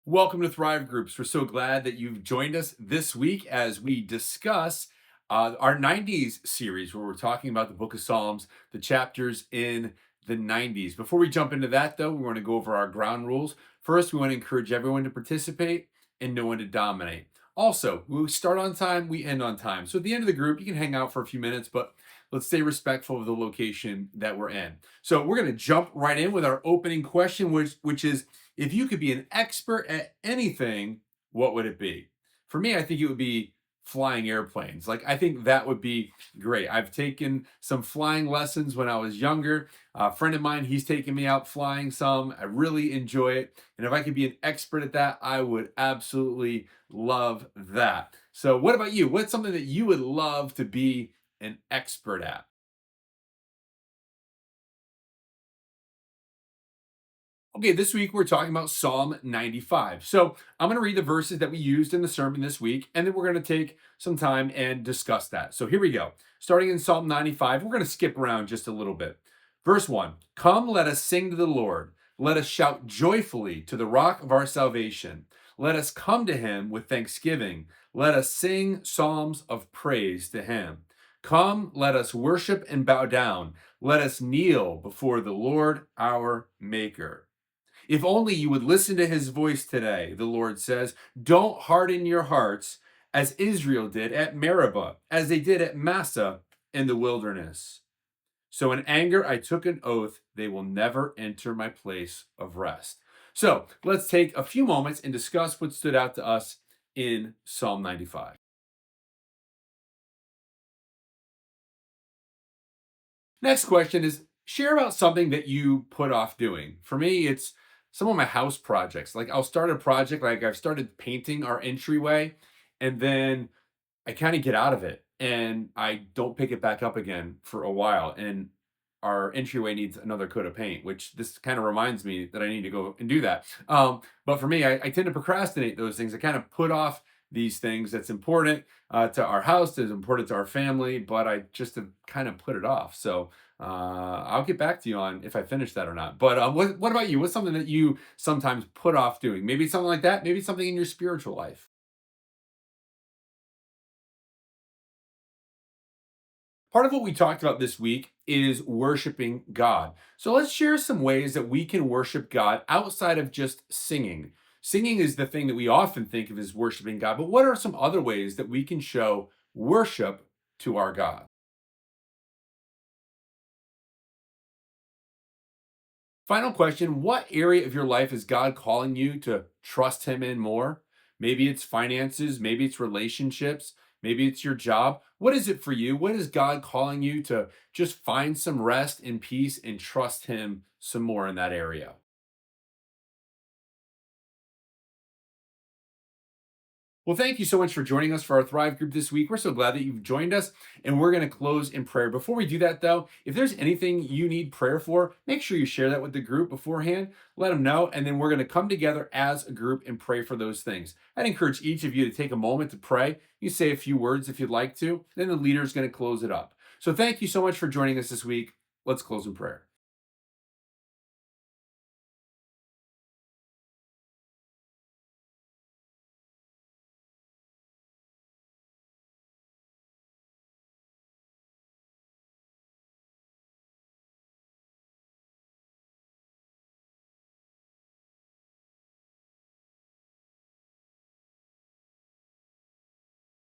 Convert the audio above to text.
Welcome to ThriveGroups. We're so glad that you've joined us this week as we discuss our 90s series where we're talking about the book of Psalms, the chapters in the 90s. Before we jump into that, though, we want to go over our ground rules. First, we want to encourage everyone to participate and no one to dominate. Also, we start on time, we end on time. So at the end of the group, you can hang out for a few minutes, but let's stay respectful of the location that we're in. So we're going to jump right in with our opening question, which is, if you could be an expert at anything, what would it be? For me, I think it would be flying airplanes. Like, I think that would be great. I've taken some flying lessons when I was younger. A friend of mine, he's taken me out flying some. I really enjoy it. And if I could be an expert at that, I would absolutely love that. So, what about you? What's something that you would love to be an expert at? Okay, this week we're talking about Psalm 95. So I'm going to read the verses that we used in the sermon this week, and then we're going to take some time and discuss that. So here we go. Starting in Psalm 95, we're going to skip around just a little bit. Verse 1. Come, let us sing to the Lord. Let us shout joyfully to the rock of our salvation. Let us come to him with thanksgiving. Let us sing psalms of praise to him. Come, let us worship and bow down. Let us kneel before the Lord our Maker. If only you would listen to his voice today, the Lord says. Don't harden your hearts as Israel did at Meribah, as they did at Massah in the wilderness. So in anger, I took an oath, they will never enter my place of rest. So let's take a few moments and discuss what stood out to us in Psalm 95. Next question is, share about something that you put off doing. For me, it's some of my house projects. Like, I'll start a project, like I've started painting our entryway, and then I kind of get out of it and I don't pick it back up again for a while. And our entryway needs another coat of paint, which this kind of reminds me that I need to go and do that. But for me, I tend to procrastinate those things. I kind of put off these things that's important to our house, that's important to our family, but I just have kind of put it off. So I'll get back to you on if I finish that or not. But what about you? What's something that you sometimes put off doing? Maybe something like that. Maybe something in your spiritual life. Part of what we talked about this week is worshiping God. So let's share some ways that we can worship God outside of just singing. Singing is the thing that we often think of as worshiping God, but what are some other ways that we can show worship to our God? Final question. What area of your life is God calling you to trust Him in more? Maybe it's finances, maybe it's relationships, maybe it's your job. What is it for you? What is God calling you to just find some rest and peace and trust Him some more in that area? Well, thank you so much for joining us for our Thrive group this week. We're so glad that you've joined us, and we're going to close in prayer. Before we do that, though, if there's anything you need prayer for, make sure you share that with the group beforehand. Let them know, and then we're going to come together as a group and pray for those things. I'd encourage each of you to take a moment to pray. You say a few words if you'd like to, then the leader is going to close it up. So thank you so much for joining us this week. Let's close in prayer.